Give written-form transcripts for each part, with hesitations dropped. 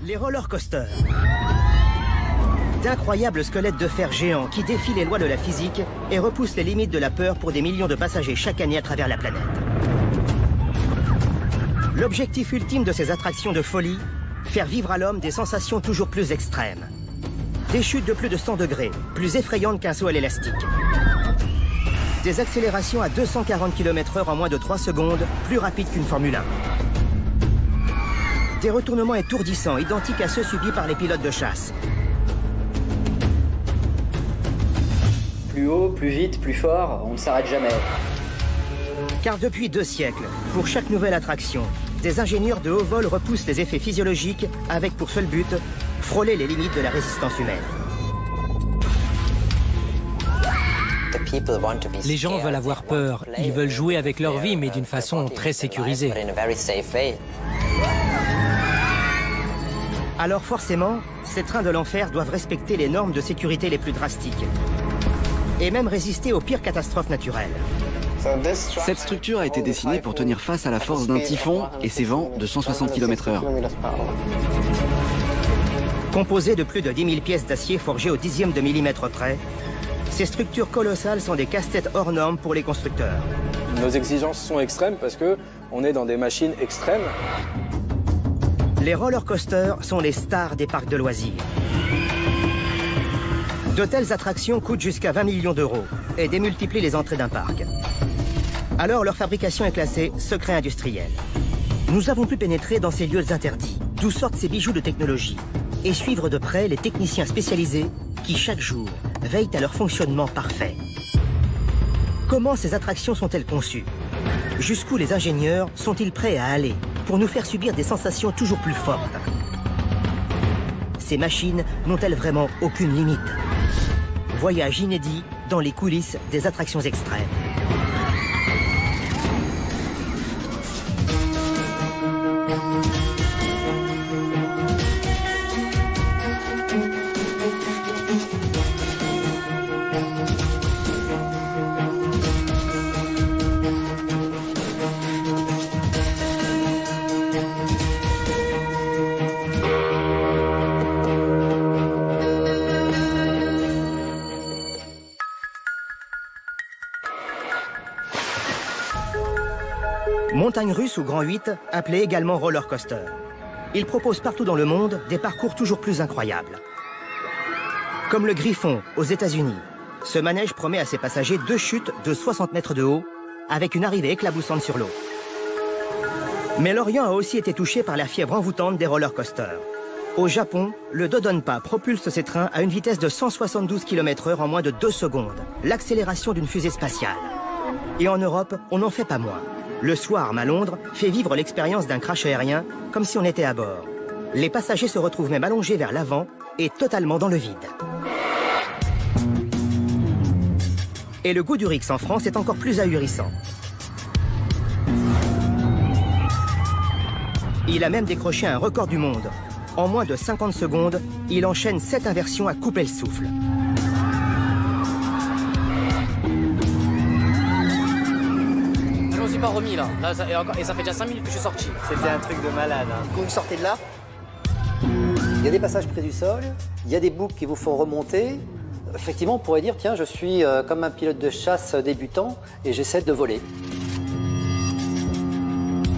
Les roller coasters. D'incroyables squelettes de fer géants qui défient les lois de la physique et repoussent les limites de la peur pour des millions de passagers chaque année à travers la planète. L'objectif ultime de ces attractions de folie, faire vivre à l'homme des sensations toujours plus extrêmes. Des chutes de plus de 100 degrés, plus effrayantes qu'un saut à l'élastique. Des accélérations à 240 km/h en moins de 3 secondes, plus rapides qu'une Formule 1. Des retournements étourdissants, identiques à ceux subis par les pilotes de chasse. Plus haut, plus vite, plus fort, on ne s'arrête jamais. Car depuis 2 siècles, pour chaque nouvelle attraction, des ingénieurs de haut vol repoussent les effets physiologiques avec pour seul but, frôler les limites de la résistance humaine. Les gens veulent avoir peur, ils veulent jouer avec leur vie, mais d'une façon très sécurisée. Alors forcément, ces trains de l'enfer doivent respecter les normes de sécurité les plus drastiques. Et même résister aux pires catastrophes naturelles. Cette structure a été dessinée pour tenir face à la force d'un typhon et ses vents de 160 km/h. Composées de plus de 10 000 pièces d'acier forgées au dixième de millimètre près, ces structures colossales sont des casse-têtes hors normes pour les constructeurs. Nos exigences sont extrêmes parce qu'on est dans des machines extrêmes. Les roller coasters sont les stars des parcs de loisirs. De telles attractions coûtent jusqu'à 20 millions d'euros et démultiplient les entrées d'un parc. Alors leur fabrication est classée secret industriel. Nous avons pu pénétrer dans ces lieux interdits, d'où sortent ces bijoux de technologie, et suivre de près les techniciens spécialisés qui, chaque jour, veillent à leur fonctionnement parfait. Comment ces attractions sont-elles conçues? Jusqu'où les ingénieurs sont-ils prêts à aller pour nous faire subir des sensations toujours plus fortes? Ces machines n'ont-elles vraiment aucune limite? Voyage inédit dans les coulisses des attractions extrêmes. Montagne russe ou Grand 8, appelé également roller coaster. Il propose partout dans le monde des parcours toujours plus incroyables. Comme le Griffon aux États-Unis, ce manège promet à ses passagers 2 chutes de 60 mètres de haut, avec une arrivée éclaboussante sur l'eau. Mais l'Orient a aussi été touché par la fièvre envoûtante des roller coasters. Au Japon, le Dodonpa propulse ses trains à une vitesse de 172 km/h en moins de 2 secondes, l'accélération d'une fusée spatiale. Et en Europe, on n'en fait pas moins. Le Swarm à Londres fait vivre l'expérience d'un crash aérien comme si on était à bord. Les passagers se retrouvent même allongés vers l'avant et totalement dans le vide. Et le Goudurix en France est encore plus ahurissant. Il a même décroché un record du monde. En moins de 50 secondes, il enchaîne 7 inversions à couper le souffle. Je me suis pas remis là, et ça fait déjà 5 minutes que je suis sorti. C'était un truc de malade. Hein. Quand vous sortez de là, il y a des passages près du sol, il y a des boucles qui vous font remonter. Effectivement, on pourrait dire, tiens, je suis comme un pilote de chasse débutant et j'essaie de voler.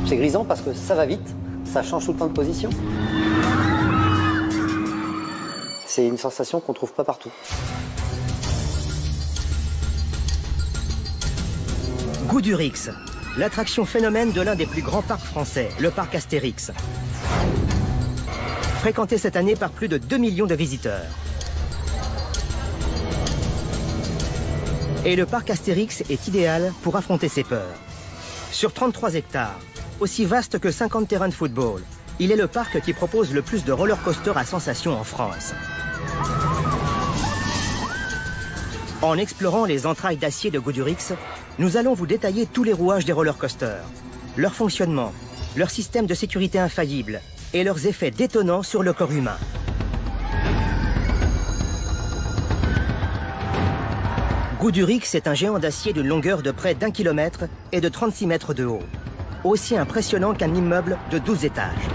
C'est grisant parce que ça va vite, ça change tout le temps de position. C'est une sensation qu'on ne trouve pas partout. Goudurix, l'attraction phénomène de l'un des plus grands parcs français, le parc Astérix. Fréquenté cette année par plus de 2 millions de visiteurs. Et le parc Astérix est idéal pour affronter ses peurs. Sur 33 hectares, aussi vaste que 50 terrains de football, il est le parc qui propose le plus de roller coasters à sensations en France. En explorant les entrailles d'acier de Goudurix, nous allons vous détailler tous les rouages des roller coasters, leur fonctionnement, leur système de sécurité infaillible et leurs effets détonnants sur le corps humain. Goudurix est un géant d'acier d'une longueur de près d'1 kilomètre et de 36 mètres de haut, aussi impressionnant qu'un immeuble de 12 étages.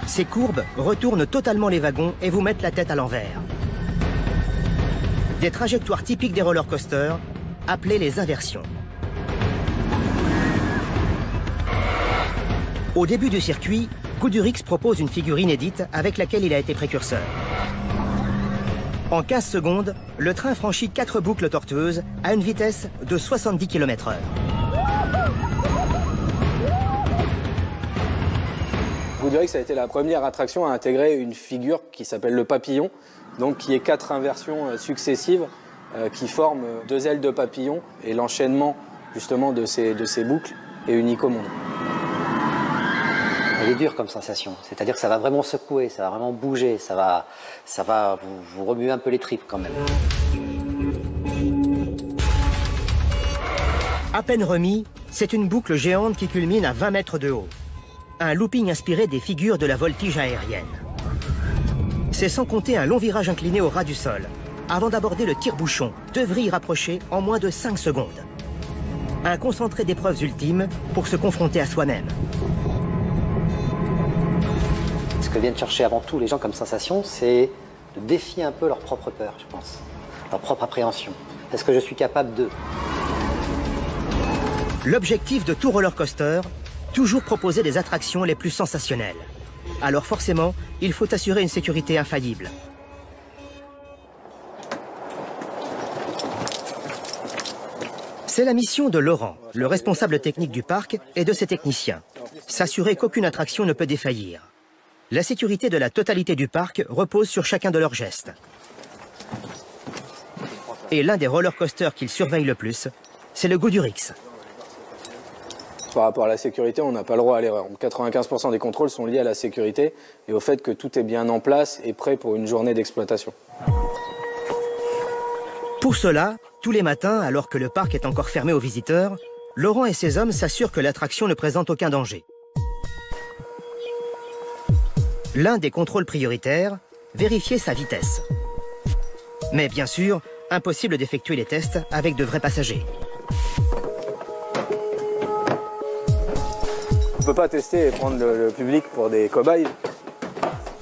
Ces courbes retournent totalement les wagons et vous mettent la tête à l'envers. Des trajectoires typiques des roller coasters, appelées les inversions. Au début du circuit, Goudurix propose une figure inédite avec laquelle il a été précurseur. En 15 secondes, le train franchit 4 boucles tortueuses à une vitesse de 70 km/h. Goudurix a été la première attraction à intégrer une figure qui s'appelle le papillon, donc qui est 4 inversions successives qui forment 2 ailes de papillon, et l'enchaînement justement de ces boucles est unique au monde. Elle est dure comme sensation, c'est-à-dire que ça va vraiment secouer, ça va vraiment bouger, ça va vous remuer un peu les tripes quand même. À peine remis, c'est une boucle géante qui culmine à 20 mètres de haut. Un looping inspiré des figures de la voltige aérienne. C'est sans compter un long virage incliné au ras du sol, avant d'aborder le tire-bouchon, 2 vrilles rapprochées en moins de 5 secondes. Un concentré d'épreuves ultimes pour se confronter à soi-même. Ce que viennent chercher avant tout les gens comme sensation, c'est de défier un peu leur propre peur, je pense, leur propre appréhension. Est-ce que je suis capable de... L'objectif de tout roller coaster, toujours proposer des attractions les plus sensationnelles. Alors forcément, il faut assurer une sécurité infaillible. C'est la mission de Laurent, le responsable technique du parc, et de ses techniciens. S'assurer qu'aucune attraction ne peut défaillir. La sécurité de la totalité du parc repose sur chacun de leurs gestes. Et l'un des roller coasters qu'ils surveillent le plus, c'est le Goudurix. Par rapport à la sécurité, on n'a pas le droit à l'erreur. 95% des contrôles sont liés à la sécurité et au fait que tout est bien en place et prêt pour une journée d'exploitation. Pour cela, tous les matins, alors que le parc est encore fermé aux visiteurs, Laurent et ses hommes s'assurent que l'attraction ne présente aucun danger. L'un des contrôles prioritaires, vérifier sa vitesse. Mais bien sûr, impossible d'effectuer les tests avec de vrais passagers. On ne peut pas tester et prendre le public pour des cobayes.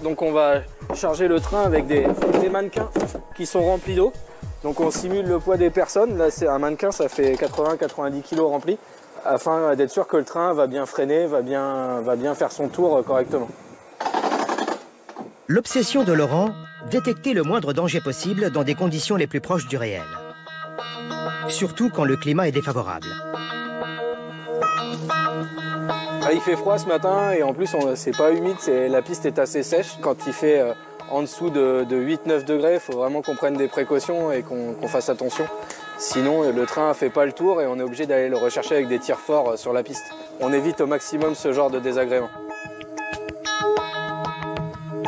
Donc on va charger le train avec des mannequins qui sont remplis d'eau. Donc on simule le poids des personnes. Là c'est un mannequin, ça fait 80-90 kg rempli, afin d'être sûr que le train va bien freiner, va bien faire son tour correctement. L'obsession de Laurent, détecter le moindre danger possible dans des conditions les plus proches du réel. Surtout quand le climat est défavorable. Il fait froid ce matin et en plus c'est pas humide, la piste est assez sèche. Quand il fait en dessous de 8-9 degrés, il faut vraiment qu'on prenne des précautions et qu'on fasse attention. Sinon le train ne fait pas le tour et on est obligé d'aller le rechercher avec des tirs forts sur la piste. On évite au maximum ce genre de désagrément.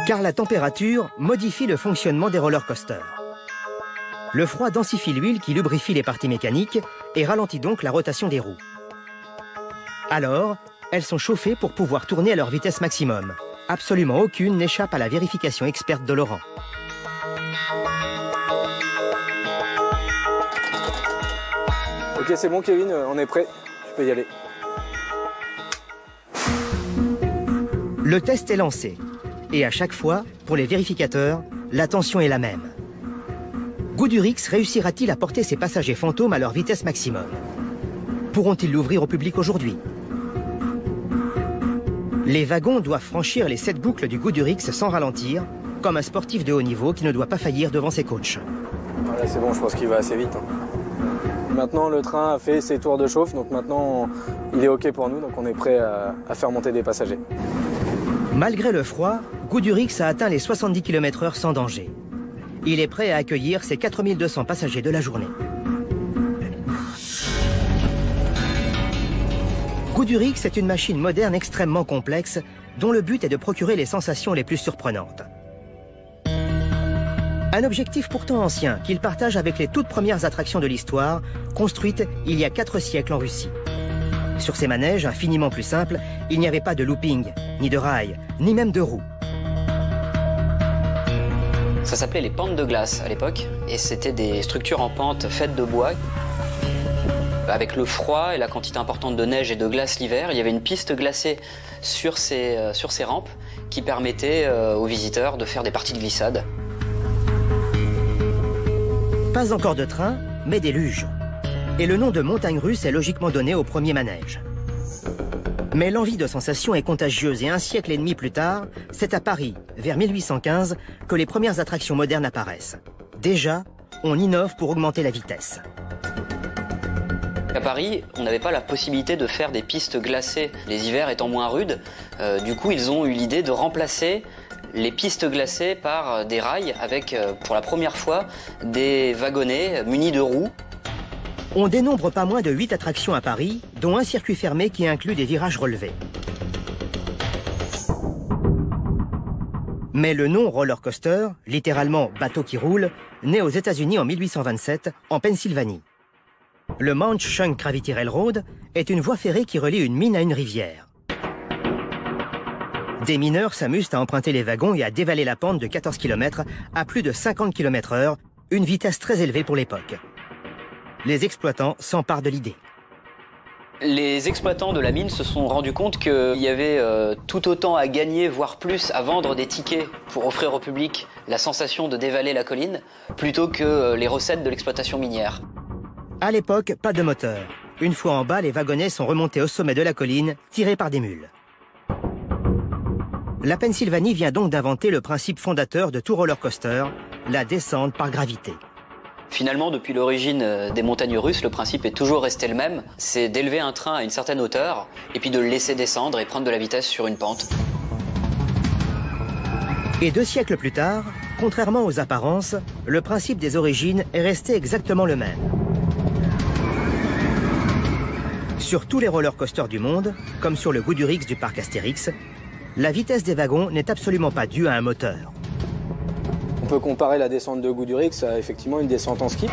Car la température modifie le fonctionnement des roller coasters. Le froid densifie l'huile qui lubrifie les parties mécaniques et ralentit donc la rotation des roues. Alors, elles sont chauffées pour pouvoir tourner à leur vitesse maximum. Absolument aucune n'échappe à la vérification experte de Laurent. Ok, c'est bon Kevin, on est prêt, tu peux y aller. Le test est lancé. Et à chaque fois, pour les vérificateurs, la tension est la même. Goudurix réussira-t-il à porter ses passagers fantômes à leur vitesse maximum? Pourront-ils l'ouvrir au public aujourd'hui? Les wagons doivent franchir les 7 boucles du Goudurix sans ralentir, comme un sportif de haut niveau qui ne doit pas faillir devant ses coachs. Voilà, c'est bon, je pense qu'il va assez vite. Maintenant, le train a fait ses tours de chauffe, donc maintenant, il est OK pour nous, donc on est prêt à faire monter des passagers. Malgré le froid, Goudurix a atteint les 70 km/h sans danger. Il est prêt à accueillir ses 4200 passagers de la journée. Goudurix est une machine moderne extrêmement complexe dont le but est de procurer les sensations les plus surprenantes. Un objectif pourtant ancien qu'il partage avec les toutes premières attractions de l'histoire, construites il y a 4 siècles en Russie. Sur ces manèges infiniment plus simples, il n'y avait pas de looping, ni de rails, ni même de roues. Ça s'appelait les pentes de glace à l'époque, et c'était des structures en pente faites de bois. Avec le froid et la quantité importante de neige et de glace l'hiver, il y avait une piste glacée sur ces rampes qui permettait aux visiteurs de faire des parties de glissade. Pas encore de train, mais des luges. Et le nom de montagne russe est logiquement donné au premier manège. Mais l'envie de sensation est contagieuse et un siècle et demi plus tard, c'est à Paris, vers 1815, que les premières attractions modernes apparaissent. Déjà, on innove pour augmenter la vitesse. À Paris, on n'avait pas la possibilité de faire des pistes glacées, les hivers étant moins rudes. Du coup, ils ont eu l'idée de remplacer les pistes glacées par des rails avec, pour la première fois, des wagonnets munis de roues. On dénombre pas moins de 8 attractions à Paris, dont un circuit fermé qui inclut des virages relevés. Mais le nom roller coaster, littéralement bateau qui roule, naît aux États-Unis en 1827, en Pennsylvanie. Le Mount Shunk Gravity Railroad est une voie ferrée qui relie une mine à une rivière. Des mineurs s'amusent à emprunter les wagons et à dévaler la pente de 14 km à plus de 50 km/h, une vitesse très élevée pour l'époque. Les exploitants s'emparent de l'idée. Les exploitants de la mine se sont rendus compte qu'il y avait tout autant à gagner, voire plus, à vendre des tickets pour offrir au public la sensation de dévaler la colline, plutôt que les recettes de l'exploitation minière. À l'époque, pas de moteur. Une fois en bas, les wagonnets sont remontés au sommet de la colline, tirés par des mules. La Pennsylvanie vient donc d'inventer le principe fondateur de tout roller coaster, la descente par gravité. Finalement, depuis l'origine des montagnes russes, le principe est toujours resté le même. C'est d'élever un train à une certaine hauteur et puis de le laisser descendre et prendre de la vitesse sur une pente. Et 2 siècles plus tard, contrairement aux apparences, le principe des origines est resté exactement le même. Sur tous les roller coasters du monde, comme sur le Goudurix du parc Astérix, la vitesse des wagons n'est absolument pas due à un moteur. On peut comparer la descente de Goudurix à effectivement une descente en ski.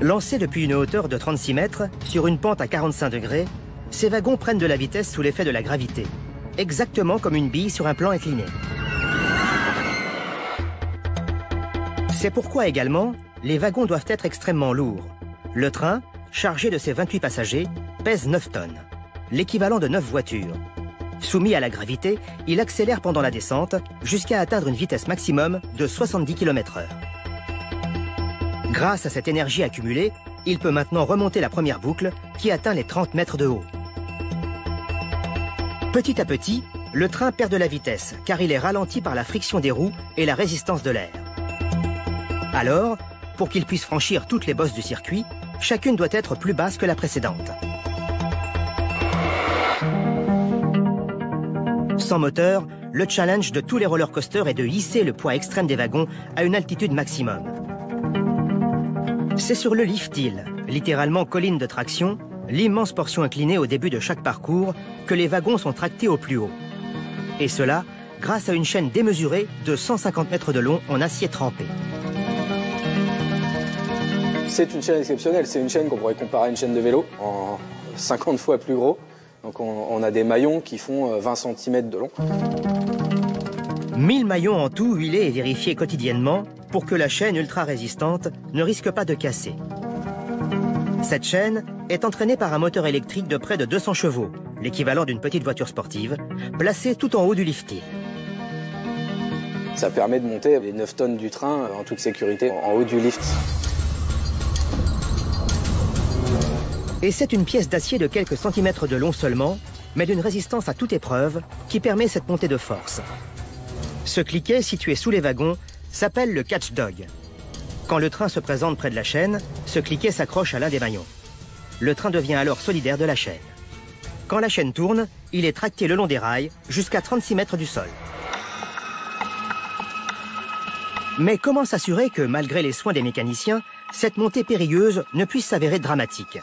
Lancés depuis une hauteur de 36 mètres, sur une pente à 45 degrés, ces wagons prennent de la vitesse sous l'effet de la gravité, exactement comme une bille sur un plan incliné. C'est pourquoi également, les wagons doivent être extrêmement lourds. Le train, chargé de ses 28 passagers, pèse 9 tonnes, l'équivalent de 9 voitures. Soumis à la gravité, il accélère pendant la descente jusqu'à atteindre une vitesse maximum de 70 km/h. Grâce à cette énergie accumulée, il peut maintenant remonter la première boucle qui atteint les 30 mètres de haut. Petit à petit, le train perd de la vitesse car il est ralenti par la friction des roues et la résistance de l'air. Alors, pour qu'il puisse franchir toutes les bosses du circuit, chacune doit être plus basse que la précédente. Sans moteur, le challenge de tous les roller coasters est de hisser le poids extrême des wagons à une altitude maximum. C'est sur le lift hill, littéralement colline de traction, l'immense portion inclinée au début de chaque parcours, que les wagons sont tractés au plus haut. Et cela grâce à une chaîne démesurée de 150 mètres de long en acier trempé. C'est une chaîne exceptionnelle, c'est une chaîne qu'on pourrait comparer à une chaîne de vélo, en 50 fois plus gros. Donc on a des maillons qui font 20 cm de long. 1000 maillons en tout huilés et vérifiés quotidiennement pour que la chaîne ultra résistante ne risque pas de casser. Cette chaîne est entraînée par un moteur électrique de près de 200 chevaux, l'équivalent d'une petite voiture sportive, placée tout en haut du liftier. Ça permet de monter les 9 tonnes du train en toute sécurité en haut du lift. Et c'est une pièce d'acier de quelques centimètres de long seulement, mais d'une résistance à toute épreuve, qui permet cette montée de force. Ce cliquet, situé sous les wagons, s'appelle le catch dog. Quand le train se présente près de la chaîne, ce cliquet s'accroche à l'un des maillons. Le train devient alors solidaire de la chaîne. Quand la chaîne tourne, il est tracté le long des rails, jusqu'à 36 mètres du sol. Mais comment s'assurer que, malgré les soins des mécaniciens, cette montée périlleuse ne puisse s'avérer dramatique ?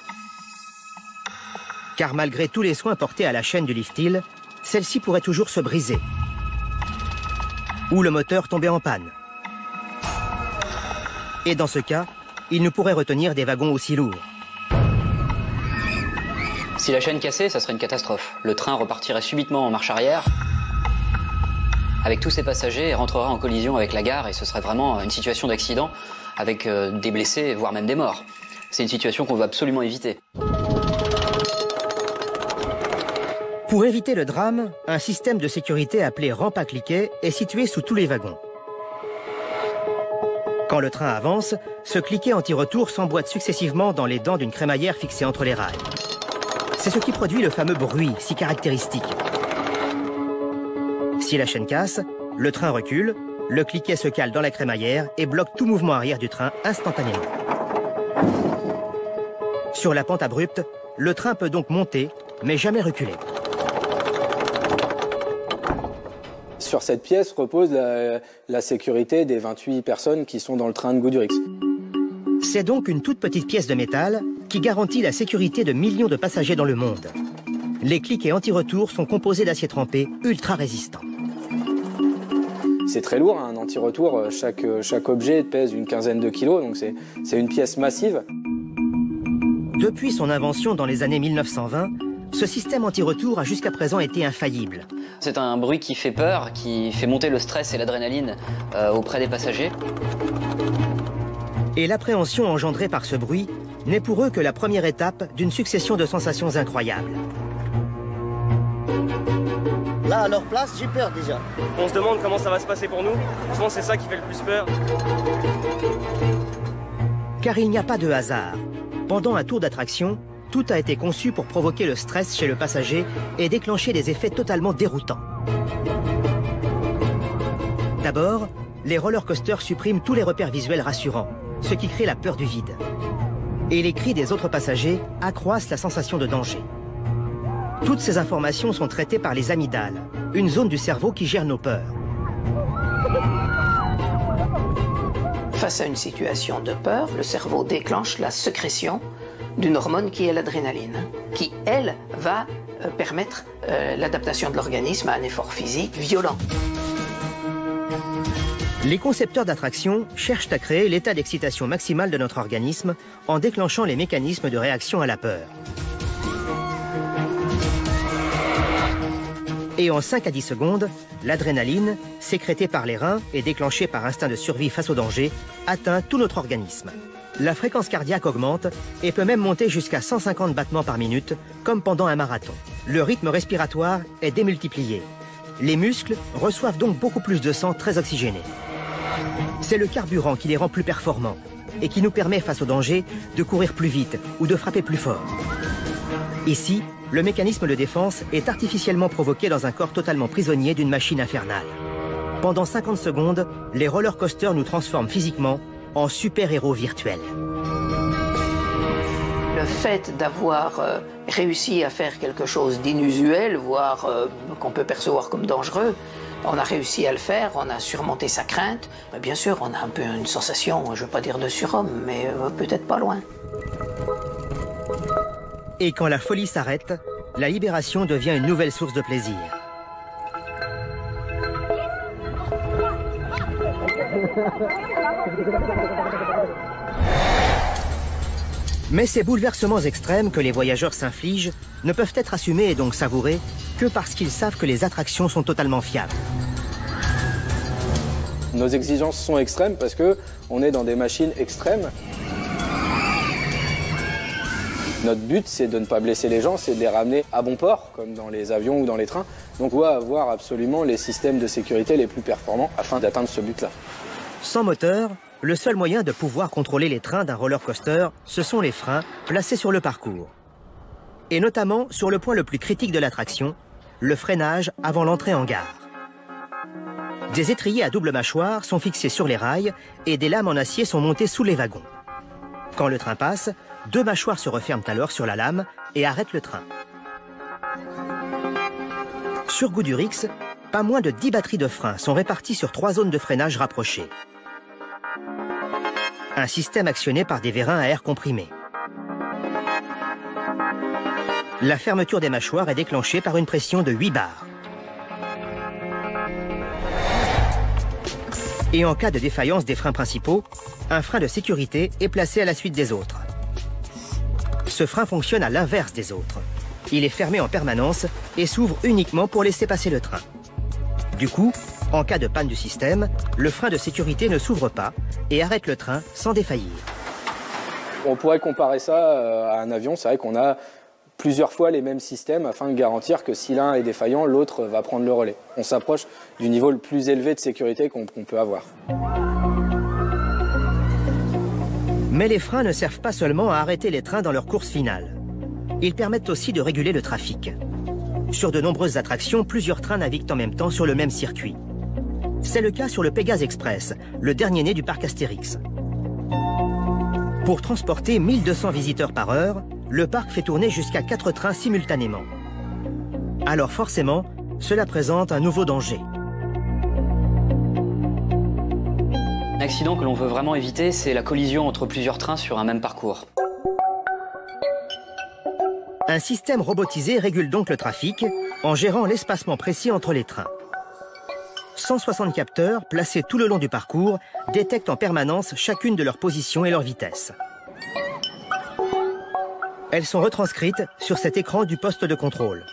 Car malgré tous les soins portés à la chaîne du lift hill, celle-ci pourrait toujours se briser. Ou le moteur tomber en panne. Et dans ce cas, il ne pourrait retenir des wagons aussi lourds. Si la chaîne cassait, ça serait une catastrophe. Le train repartirait subitement en marche arrière avec tous ses passagers et rentrerait en collision avec la gare et ce serait vraiment une situation d'accident avec des blessés, voire même des morts. C'est une situation qu'on veut absolument éviter. Pour éviter le drame, un système de sécurité appelé rampe à cliquet est situé sous tous les wagons. Quand le train avance, ce cliquet anti-retour s'emboîte successivement dans les dents d'une crémaillère fixée entre les rails. C'est ce qui produit le fameux bruit si caractéristique. Si la chaîne casse, le train recule, le cliquet se cale dans la crémaillère et bloque tout mouvement arrière du train instantanément. Sur la pente abrupte, le train peut donc monter, mais jamais reculer. Sur cette pièce repose la sécurité des 28 personnes qui sont dans le train de Goudurix. C'est donc une toute petite pièce de métal qui garantit la sécurité de millions de passagers dans le monde. Les cliquets anti-retour sont composés d'acier trempé ultra résistant. C'est très lourd, un anti-retour. Chaque objet pèse une quinzaine de kilos, donc c'est une pièce massive. Depuis son invention dans les années 1920, ce système anti-retour a jusqu'à présent été infaillible. C'est un bruit qui fait peur, qui fait monter le stress et l'adrénaline auprès des passagers. Et l'appréhension engendrée par ce bruit n'est pour eux que la première étape d'une succession de sensations incroyables. Là, à leur place, j'ai peur déjà. On se demande comment ça va se passer pour nous. Je pense que c'est ça qui fait le plus peur. Car il n'y a pas de hasard. Pendant un tour d'attraction, tout a été conçu pour provoquer le stress chez le passager et déclencher des effets totalement déroutants. D'abord, les roller coasters suppriment tous les repères visuels rassurants, ce qui crée la peur du vide. Et les cris des autres passagers accroissent la sensation de danger. Toutes ces informations sont traitées par les amygdales, une zone du cerveau qui gère nos peurs. Face à une situation de peur, le cerveau déclenche la sécrétion d'une hormone qui est l'adrénaline, qui, elle, va permettre l'adaptation de l'organisme à un effort physique violent. Les concepteurs d'attractions cherchent à créer l'état d'excitation maximale de notre organisme en déclenchant les mécanismes de réaction à la peur. Et en 5 à 10 secondes, l'adrénaline, sécrétée par les reins et déclenchée par instinct de survie face au danger, atteint tout notre organisme. La fréquence cardiaque augmente et peut même monter jusqu'à 150 battements par minute, comme pendant un marathon. Le rythme respiratoire est démultiplié. Les muscles reçoivent donc beaucoup plus de sang très oxygéné. C'est le carburant qui les rend plus performants et qui nous permet, face au danger, de courir plus vite ou de frapper plus fort. Ici, le mécanisme de défense est artificiellement provoqué dans un corps totalement prisonnier d'une machine infernale. Pendant 50 secondes, les roller coasters nous transforment physiquement en super-héros virtuels. Le fait d'avoir réussi à faire quelque chose d'inusuel, voire qu'on peut percevoir comme dangereux, on a réussi à le faire, on a surmonté sa crainte. Mais bien sûr, on a un peu une sensation, je ne veux pas dire de surhomme, mais peut-être pas loin. Et quand la folie s'arrête, la libération devient une nouvelle source de plaisir. Mais ces bouleversements extrêmes que les voyageurs s'infligent ne peuvent être assumés et donc savourés que parce qu'ils savent que les attractions sont totalement fiables. Nos exigences sont extrêmes parce qu'on est dans des machines extrêmes. Notre but, c'est de ne pas blesser les gens, c'est de les ramener à bon port, comme dans les avions ou dans les trains. Donc on doit avoir absolument les systèmes de sécurité les plus performants afin d'atteindre ce but-là. Sans moteur, le seul moyen de pouvoir contrôler les trains d'un roller coaster, ce sont les freins placés sur le parcours. Et notamment sur le point le plus critique de l'attraction, le freinage avant l'entrée en gare. Des étriers à double mâchoire sont fixés sur les rails et des lames en acier sont montées sous les wagons. Quand le train passe, 2 mâchoires se referment alors sur la lame et arrêtent le train. Sur Goudurix, pas moins de 10 batteries de freins sont réparties sur 3 zones de freinage rapprochées. Un système actionné par des vérins à air comprimé. La fermeture des mâchoires est déclenchée par une pression de 8 bars. Et en cas de défaillance des freins principaux, un frein de sécurité est placé à la suite des autres. Ce frein fonctionne à l'inverse des autres. Il est fermé en permanence et s'ouvre uniquement pour laisser passer le train. Du coup, en cas de panne du système, le frein de sécurité ne s'ouvre pas et arrête le train sans défaillir. On pourrait comparer ça à un avion. C'est vrai qu'on a plusieurs fois les mêmes systèmes afin de garantir que si l'un est défaillant, l'autre va prendre le relais. On s'approche du niveau le plus élevé de sécurité qu'on peut avoir. Mais les freins ne servent pas seulement à arrêter les trains dans leur course finale. Ils permettent aussi de réguler le trafic. Sur de nombreuses attractions, plusieurs trains naviguent en même temps sur le même circuit. C'est le cas sur le Pégase Express, le dernier né du parc Astérix. Pour transporter 1200 visiteurs par heure, le parc fait tourner jusqu'à 4 trains simultanément. Alors forcément, cela présente un nouveau danger. L'accident que l'on veut vraiment éviter, c'est la collision entre plusieurs trains sur un même parcours. Un système robotisé régule donc le trafic en gérant l'espacement précis entre les trains. 160 capteurs placés tout le long du parcours détectent en permanence chacune de leurs positions et leur vitesse. Elles sont retranscrites sur cet écran du poste de contrôle.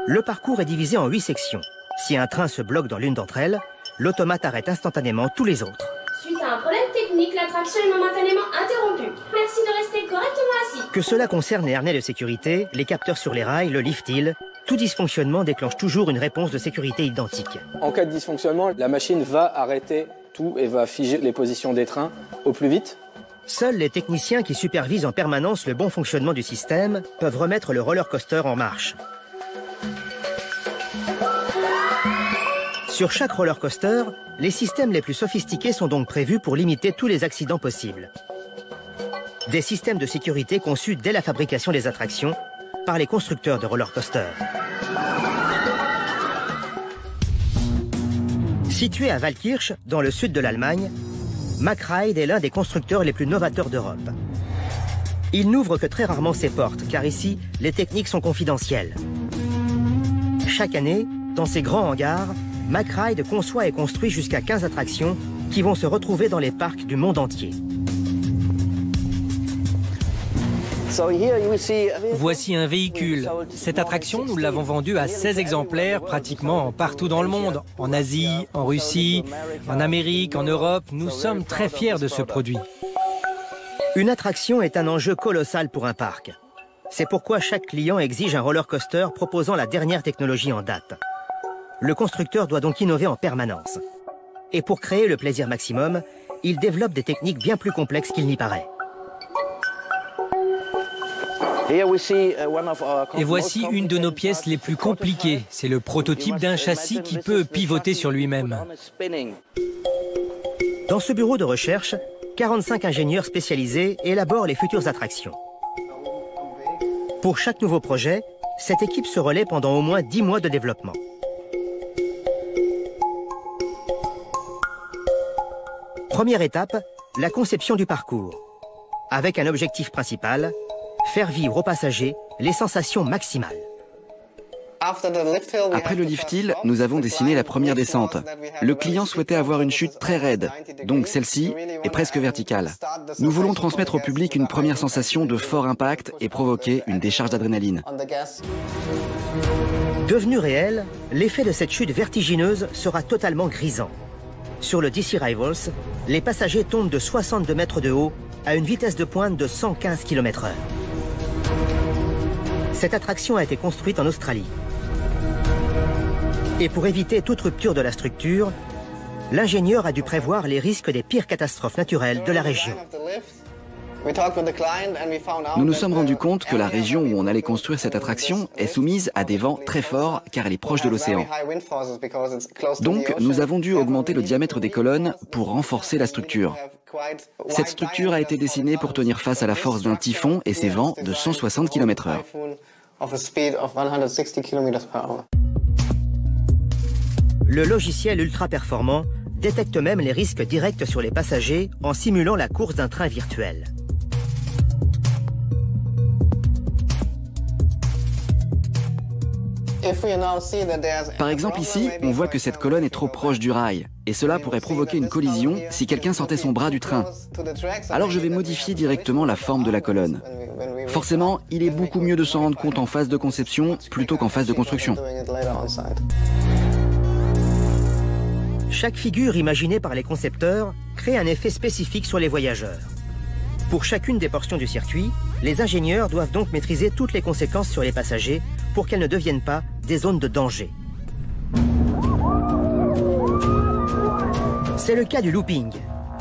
Le parcours est divisé en 8 sections. Si un train se bloque dans l'une d'entre elles, l'automate arrête instantanément tous les autres. Suite à un problème technique, l'attraction est momentanément interrompue. Merci de rester correctement assis. Que cela concerne les harnais de sécurité, les capteurs sur les rails, le lift-hill, tout dysfonctionnement déclenche toujours une réponse de sécurité identique. En cas de dysfonctionnement, la machine va arrêter tout et va figer les positions des trains au plus vite. Seuls les techniciens qui supervisent en permanence le bon fonctionnement du système peuvent remettre le roller coaster en marche. Sur chaque roller coaster, les systèmes les plus sophistiqués sont donc prévus pour limiter tous les accidents possibles. Des systèmes de sécurité conçus dès la fabrication des attractions par les constructeurs de roller coaster. Situé à Waldkirch, dans le sud de l'Allemagne, Mack Ride est l'un des constructeurs les plus novateurs d'Europe. Il n'ouvre que très rarement ses portes, car ici, les techniques sont confidentielles. Chaque année, dans ces grands hangars, Mack Ride conçoit et construit jusqu'à 15 attractions qui vont se retrouver dans les parcs du monde entier. Voici un véhicule. Cette attraction, nous l'avons vendue à 16 exemplaires pratiquement partout dans le monde. En Asie, en Russie, en Amérique, en Europe. Nous sommes très fiers de ce produit. Une attraction est un enjeu colossal pour un parc. C'est pourquoi chaque client exige un roller coaster proposant la dernière technologie en date. Le constructeur doit donc innover en permanence. Et pour créer le plaisir maximum, il développe des techniques bien plus complexes qu'il n'y paraît. Et voici une de nos pièces les plus compliquées. C'est le prototype d'un châssis qui peut pivoter sur lui-même. Dans ce bureau de recherche, 45 ingénieurs spécialisés élaborent les futures attractions. Pour chaque nouveau projet, cette équipe se relaie pendant au moins 10 mois de développement. Première étape, la conception du parcours. Avec un objectif principal, faire vivre aux passagers les sensations maximales. Après le lift-hill, nous avons dessiné la première descente. Le client souhaitait avoir une chute très raide, donc celle-ci est presque verticale. Nous voulons transmettre au public une première sensation de fort impact et provoquer une décharge d'adrénaline. Devenu réel, l'effet de cette chute vertigineuse sera totalement grisant. Sur le DC Rivals, les passagers tombent de 62 mètres de haut à une vitesse de pointe de 115 km/h. Cette attraction a été construite en Australie. Et pour éviter toute rupture de la structure, l'ingénieur a dû prévoir les risques des pires catastrophes naturelles de la région. Nous nous sommes rendus compte que la région où on allait construire cette attraction est soumise à des vents très forts car elle est proche de l'océan. Donc nous avons dû augmenter le diamètre des colonnes pour renforcer la structure. Cette structure a été dessinée pour tenir face à la force d'un typhon et ses vents de 160 km/h. Le logiciel ultra performant détecte même les risques directs sur les passagers en simulant la course d'un train virtuel. Par exemple ici, on voit que cette colonne est trop proche du rail, et cela pourrait provoquer une collision si quelqu'un sortait son bras du train. Alors je vais modifier directement la forme de la colonne. Forcément, il est beaucoup mieux de s'en rendre compte en phase de conception plutôt qu'en phase de construction. Chaque figure imaginée par les concepteurs crée un effet spécifique sur les voyageurs. Pour chacune des portions du circuit, les ingénieurs doivent donc maîtriser toutes les conséquences sur les passagers pour qu'elles ne deviennent pas des zones de danger. C'est le cas du looping,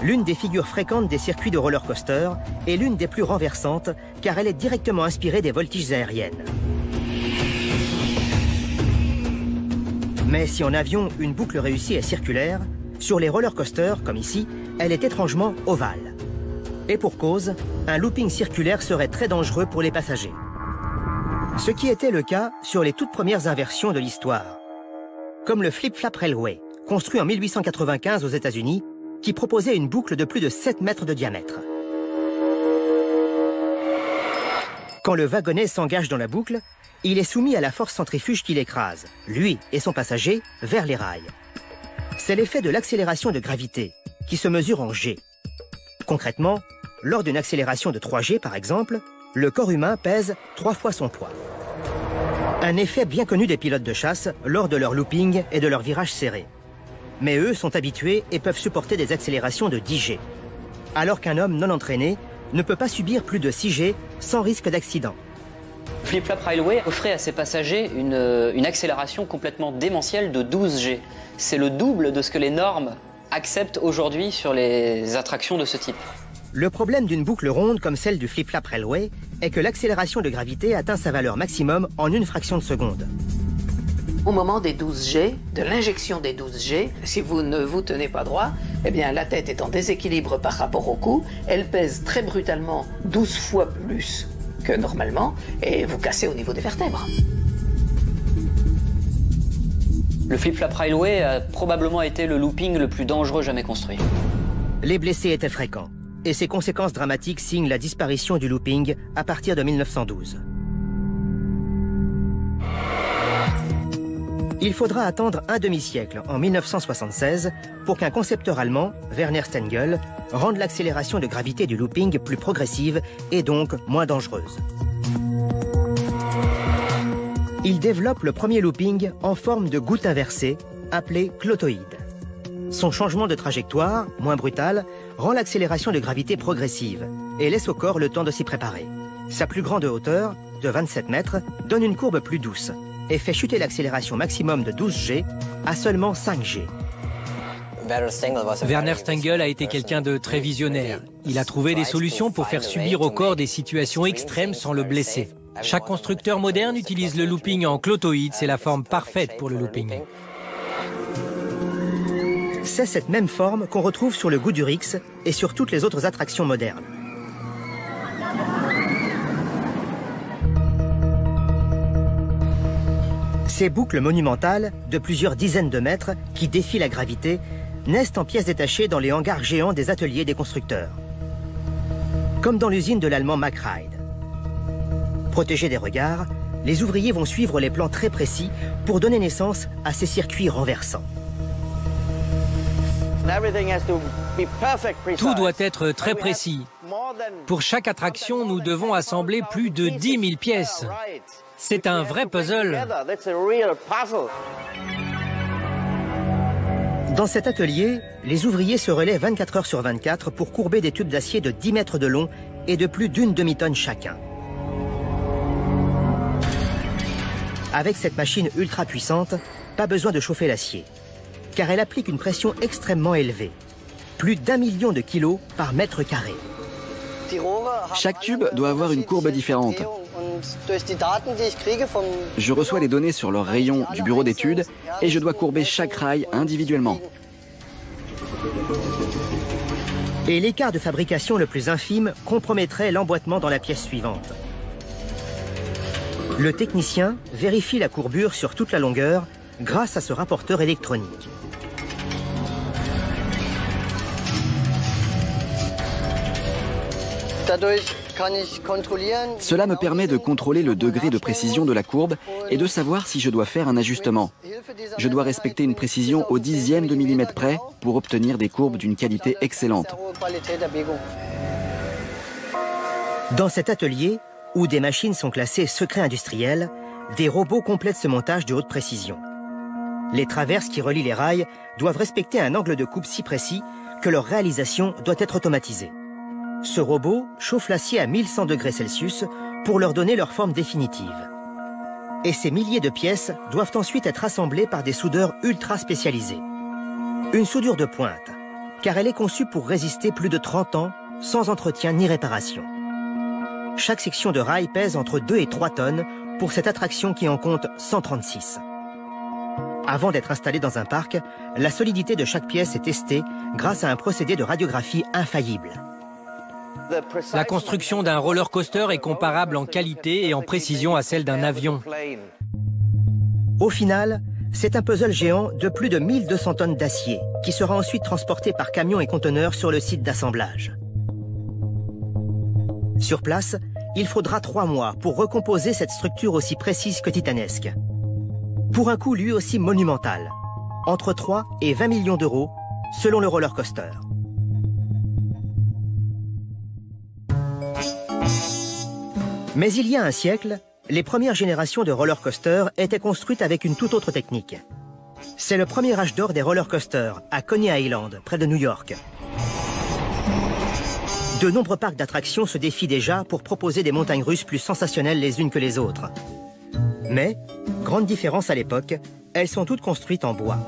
l'une des figures fréquentes des circuits de roller coaster et l'une des plus renversantes car elle est directement inspirée des voltiges aériennes. Mais si en avion une boucle réussie est circulaire, sur les roller coasters, comme ici, elle est étrangement ovale. Et pour cause, un looping circulaire serait très dangereux pour les passagers. Ce qui était le cas sur les toutes premières inversions de l'histoire. Comme le Flip Flap Railway, construit en 1895 aux États-Unis, qui proposait une boucle de plus de 7 mètres de diamètre. Quand le wagonnet s'engage dans la boucle, il est soumis à la force centrifuge qui l'écrase, lui et son passager, vers les rails. C'est l'effet de l'accélération de gravité, qui se mesure en G. Concrètement, lors d'une accélération de 3G par exemple, le corps humain pèse 3 fois son poids. Un effet bien connu des pilotes de chasse lors de leur looping et de leurs virages serrés. Mais eux sont habitués et peuvent supporter des accélérations de 10G. Alors qu'un homme non entraîné ne peut pas subir plus de 6G sans risque d'accident. Flip Flap Railway offrait à ses passagers une accélération complètement démentielle de 12G. C'est le double de ce que les normes acceptent aujourd'hui sur les attractions de ce type. Le problème d'une boucle ronde comme celle du Flip Flap Railway est que l'accélération de gravité atteint sa valeur maximum en une fraction de seconde. Au moment des 12G, de l'injection des 12G, si vous ne vous tenez pas droit, eh bien la tête est en déséquilibre par rapport au cou, elle pèse très brutalement 12 fois plus que normalement et vous cassez au niveau des vertèbres. Le Flip Flap Railway a probablement été le looping le plus dangereux jamais construit. Les blessés étaient fréquents et ses conséquences dramatiques signent la disparition du looping à partir de 1912. Il faudra attendre un demi-siècle, en 1976, pour qu'un concepteur allemand, Werner Stengel, rende l'accélération de gravité du looping plus progressive et donc moins dangereuse. Il développe le premier looping en forme de goutte inversée, appelé clotoïde. Son changement de trajectoire, moins brutal, rend l'accélération de gravité progressive et laisse au corps le temps de s'y préparer. Sa plus grande hauteur, de 27 mètres, donne une courbe plus douce et fait chuter l'accélération maximum de 12G à seulement 5G. Werner Stengel a été quelqu'un de très visionnaire. Il a trouvé des solutions pour faire subir au corps des situations extrêmes sans le blesser. Chaque constructeur moderne utilise le looping en clotoïde, c'est la forme parfaite pour le looping. C'est cette même forme qu'on retrouve sur le Goudurix et sur toutes les autres attractions modernes. Ces boucles monumentales, de plusieurs dizaines de mètres, qui défient la gravité, naissent en pièces détachées dans les hangars géants des ateliers des constructeurs. Comme dans l'usine de l'allemand Mack Ride. Protégés des regards, les ouvriers vont suivre les plans très précis pour donner naissance à ces circuits renversants. Tout doit être très précis. Pour chaque attraction, nous devons assembler plus de 10 000 pièces. C'est un vrai puzzle. Dans cet atelier, les ouvriers se relaient 24 heures sur 24 pour courber des tubes d'acier de 10 mètres de long et de plus d'une demi-tonne chacun. Avec cette machine ultra puissante, pas besoin de chauffer l'acier, car elle applique une pression extrêmement élevée, plus d'1 million de kilos par mètre carré. Chaque tube doit avoir une courbe différente. Je reçois les données sur leur rayon du bureau d'études et je dois courber chaque rail individuellement. Et l'écart de fabrication le plus infime compromettrait l'emboîtement dans la pièce suivante. Le technicien vérifie la courbure sur toute la longueur grâce à ce rapporteur électronique. Cela me permet de contrôler le degré de précision de la courbe et de savoir si je dois faire un ajustement. Je dois respecter une précision au dixième de millimètre près pour obtenir des courbes d'une qualité excellente. Dans cet atelier, où des machines sont classées secret industriel, des robots complètent ce montage de haute précision. Les traverses qui relient les rails doivent respecter un angle de coupe si précis que leur réalisation doit être automatisée. Ce robot chauffe l'acier à 1100 degrés Celsius pour leur donner leur forme définitive. Et ces milliers de pièces doivent ensuite être assemblées par des soudeurs ultra spécialisés. Une soudure de pointe, car elle est conçue pour résister plus de 30 ans sans entretien ni réparation. Chaque section de rail pèse entre 2 et 3 tonnes pour cette attraction qui en compte 136. Avant d'être installée dans un parc, la solidité de chaque pièce est testée grâce à un procédé de radiographie infaillible. La construction d'un roller coaster est comparable en qualité et en précision à celle d'un avion. Au final, c'est un puzzle géant de plus de 1200 tonnes d'acier qui sera ensuite transporté par camions et conteneurs sur le site d'assemblage. Sur place, il faudra 3 mois pour recomposer cette structure aussi précise que titanesque. Pour un coût lui aussi monumental, entre 3 et 20 millions d'euros, selon le roller coaster. Mais il y a un siècle, les premières générations de roller coaster étaient construites avec une toute autre technique. C'est le premier âge d'or des roller coasters à Coney Island, près de New York. De nombreux parcs d'attractions se défient déjà pour proposer des montagnes russes plus sensationnelles les unes que les autres. Mais, grande différence à l'époque, elles sont toutes construites en bois.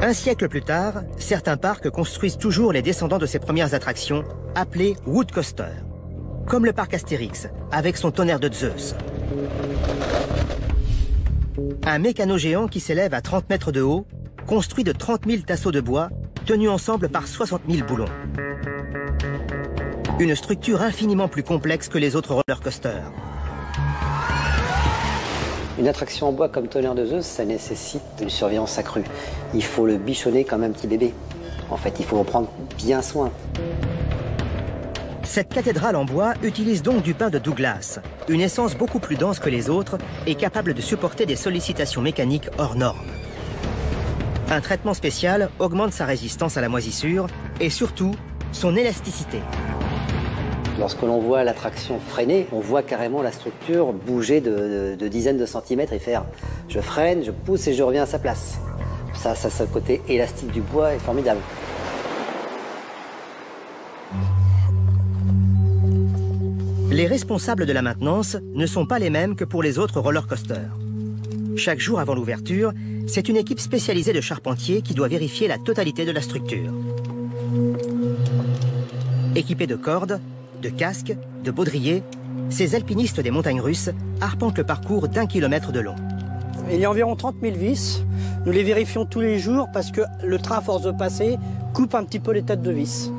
Un siècle plus tard, certains parcs construisent toujours les descendants de ces premières attractions, appelées Wood Coaster, comme le parc Astérix, avec son tonnerre de Zeus. Un mécano géant qui s'élève à 30 mètres de haut, construit de 30 000 tasseaux de bois, tenus ensemble par 60 000 boulons. Une structure infiniment plus complexe que les autres roller coasters. Une attraction en bois comme tonnerre de Zeus, ça nécessite une surveillance accrue. Il faut le bichonner comme un petit bébé. En fait, il faut en prendre bien soin. Cette cathédrale en bois utilise donc du pin de Douglas, une essence beaucoup plus dense que les autres et capable de supporter des sollicitations mécaniques hors normes. Un traitement spécial augmente sa résistance à la moisissure et surtout son élasticité. Lorsque l'on voit l'attraction freiner, on voit carrément la structure bouger de dizaines de centimètres et faire je freine, je pousse et je reviens à sa place. Ça, ce côté élastique du bois est formidable. Les responsables de la maintenance ne sont pas les mêmes que pour les autres roller coasters. Chaque jour avant l'ouverture, c'est une équipe spécialisée de charpentiers qui doit vérifier la totalité de la structure. Équipés de cordes, de casques, de baudriers, ces alpinistes des montagnes russes arpentent le parcours d'1 kilomètre de long. Il y a environ 30 000 vis. Nous les vérifions tous les jours parce que le train, à force de passer, coupe un petit peu les têtes de vis.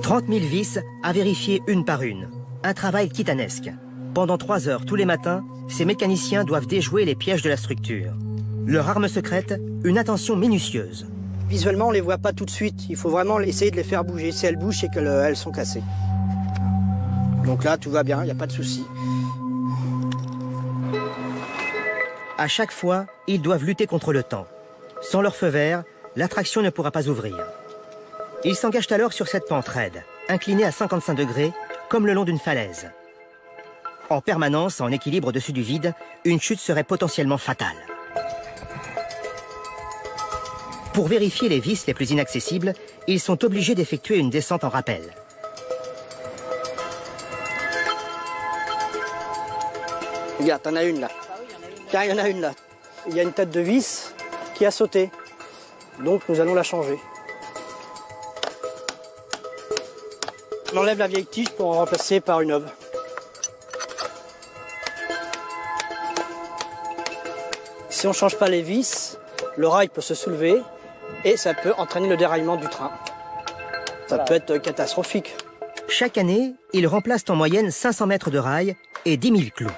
30 000 vis à vérifier une par une. Un travail titanesque. Pendant 3 heures tous les matins, ces mécaniciens doivent déjouer les pièges de la structure. Leur arme secrète, une attention minutieuse. Visuellement, on ne les voit pas tout de suite. Il faut vraiment essayer de les faire bouger. Si elles bougent, c'est qu'elles sont cassées. Donc là, tout va bien, il n'y a pas de souci. À chaque fois, ils doivent lutter contre le temps. Sans leur feu vert, l'attraction ne pourra pas ouvrir. Ils s'engagent alors sur cette pente raide, inclinée à 55 degrés, comme le long d'une falaise. En permanence, en équilibre au-dessus du vide, une chute serait potentiellement fatale. Pour vérifier les vis les plus inaccessibles, ils sont obligés d'effectuer une descente en rappel. Regarde, t'en as une là. Tiens, il y en a une là. Il y a une tête de vis qui a sauté. Donc nous allons la changer. On enlève la vieille tige pour en remplacer par une neuve. Si on ne change pas les vis, le rail peut se soulever et ça peut entraîner le déraillement du train. Ça peut être catastrophique. Chaque année, ils remplacent en moyenne 500 mètres de rail et 10 000 clous.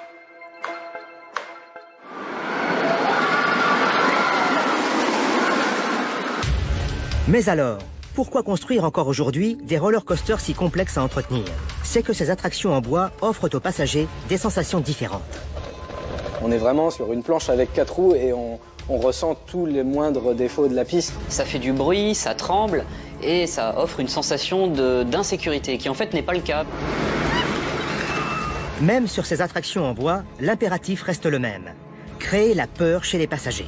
Mais alors, pourquoi construire encore aujourd'hui des roller coasters si complexes à entretenir? C'est que ces attractions en bois offrent aux passagers des sensations différentes. On est vraiment sur une planche avec 4 roues et on ressent tous les moindres défauts de la piste. Ça fait du bruit, ça tremble et ça offre une sensation d'insécurité qui en fait n'est pas le cas. Même sur ces attractions en bois, l'impératif reste le même. Créer la peur chez les passagers.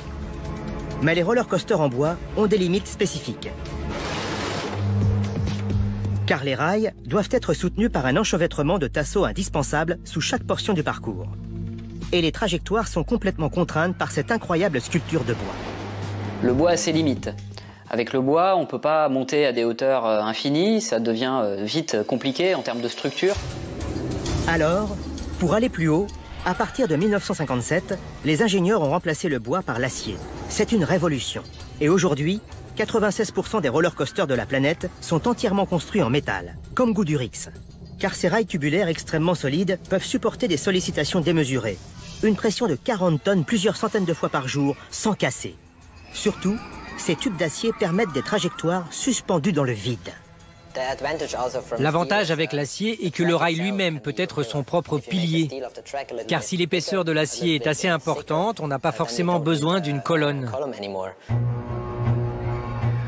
Mais les roller coasters en bois ont des limites spécifiques. Car les rails doivent être soutenus par un enchevêtrement de tasseaux indispensables sous chaque portion du parcours. Et les trajectoires sont complètement contraintes par cette incroyable sculpture de bois. Le bois a ses limites. Avec le bois, on ne peut pas monter à des hauteurs infinies, ça devient vite compliqué en termes de structure. Alors, pour aller plus haut, à partir de 1957, les ingénieurs ont remplacé le bois par l'acier. C'est une révolution. Et aujourd'hui, 96% des roller coasters de la planète sont entièrement construits en métal, comme Goudurix. Car ces rails tubulaires extrêmement solides peuvent supporter des sollicitations démesurées. Une pression de 40 tonnes plusieurs centaines de fois par jour, sans casser. Surtout, ces tubes d'acier permettent des trajectoires suspendues dans le vide. L'avantage avec l'acier est que le rail lui-même peut être son propre pilier. Car si l'épaisseur de l'acier est assez importante, on n'a pas forcément besoin d'une colonne.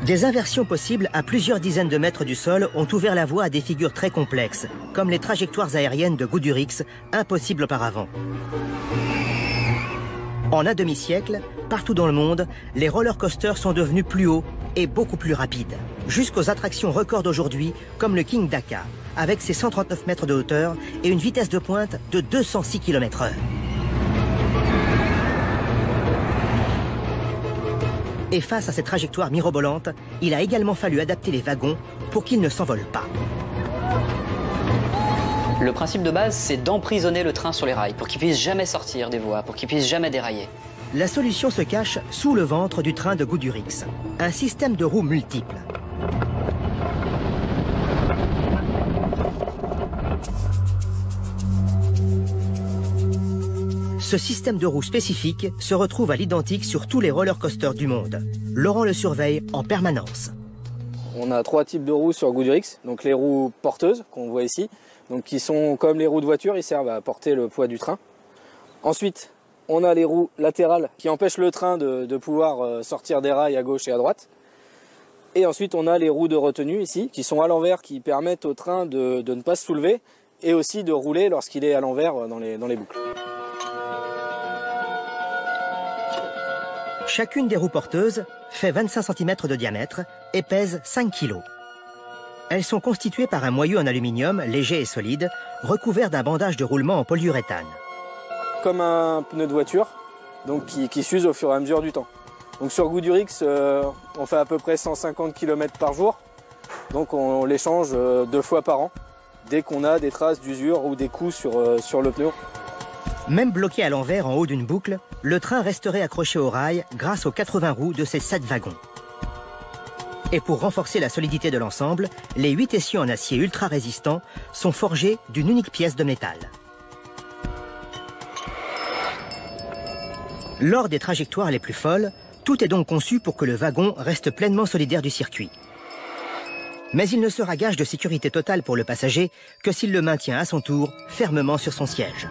Des inversions possibles à plusieurs dizaines de mètres du sol ont ouvert la voie à des figures très complexes, comme les trajectoires aériennes de Goudurix, impossibles auparavant. En un demi-siècle, partout dans le monde, les roller coasters sont devenus plus hauts et beaucoup plus rapides. Jusqu'aux attractions records d'aujourd'hui, comme le King Dakar, avec ses 139 mètres de hauteur et une vitesse de pointe de 206 km/h. Et face à cette trajectoire mirobolante, il a également fallu adapter les wagons pour qu'ils ne s'envolent pas. Le principe de base, c'est d'emprisonner le train sur les rails pour qu'il puisse jamais sortir des voies, pour qu'il puisse jamais dérailler. La solution se cache sous le ventre du train de Goudurix, un système de roues multiples. Ce système de roues spécifique se retrouve à l'identique sur tous les roller coasters du monde. Laurent le surveille en permanence. On a 3 types de roues sur Goudurix, donc les roues porteuses qu'on voit ici, donc qui sont comme les roues de voiture, ils servent à porter le poids du train. Ensuite, on a les roues latérales qui empêchent le train de pouvoir sortir des rails à gauche et à droite. Et ensuite, on a les roues de retenue ici, qui sont à l'envers, qui permettent au train de ne pas se soulever et aussi de rouler lorsqu'il est à l'envers dans les boucles. Chacune des roues porteuses fait 25 cm de diamètre et pèse 5 kg. Elles sont constituées par un moyeu en aluminium léger et solide, recouvert d'un bandage de roulement en polyuréthane. Comme un pneu de voiture, donc qui s'use au fur et à mesure du temps. Donc sur Goudurix, on fait à peu près 150 km par jour, donc on les change 2 fois par an, dès qu'on a des traces d'usure ou des coups sur le pneu. Même bloqué à l'envers en haut d'une boucle, le train resterait accroché au rail grâce aux 80 roues de ses 7 wagons. Et pour renforcer la solidité de l'ensemble, les 8 essieux en acier ultra résistant sont forgés d'une unique pièce de métal. Lors des trajectoires les plus folles, tout est donc conçu pour que le wagon reste pleinement solidaire du circuit. Mais il ne sera gage de sécurité totale pour le passager que s'il le maintient à son tour fermement sur son siège.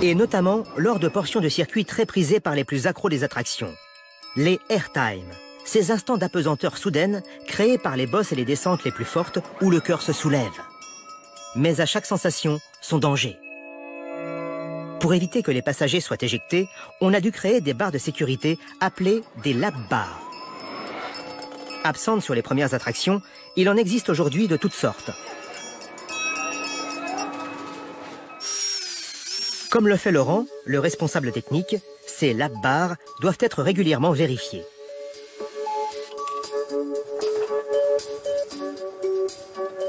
Et notamment lors de portions de circuit très prisées par les plus accros des attractions. Les airtime, ces instants d'apesanteur soudaine créés par les bosses et les descentes les plus fortes où le cœur se soulève. Mais à chaque sensation, son danger. Pour éviter que les passagers soient éjectés, on a dû créer des barres de sécurité appelées des lap bars. Absentes sur les premières attractions, il en existe aujourd'hui de toutes sortes. Comme le fait Laurent, le responsable technique, ces lap bars doivent être régulièrement vérifiés.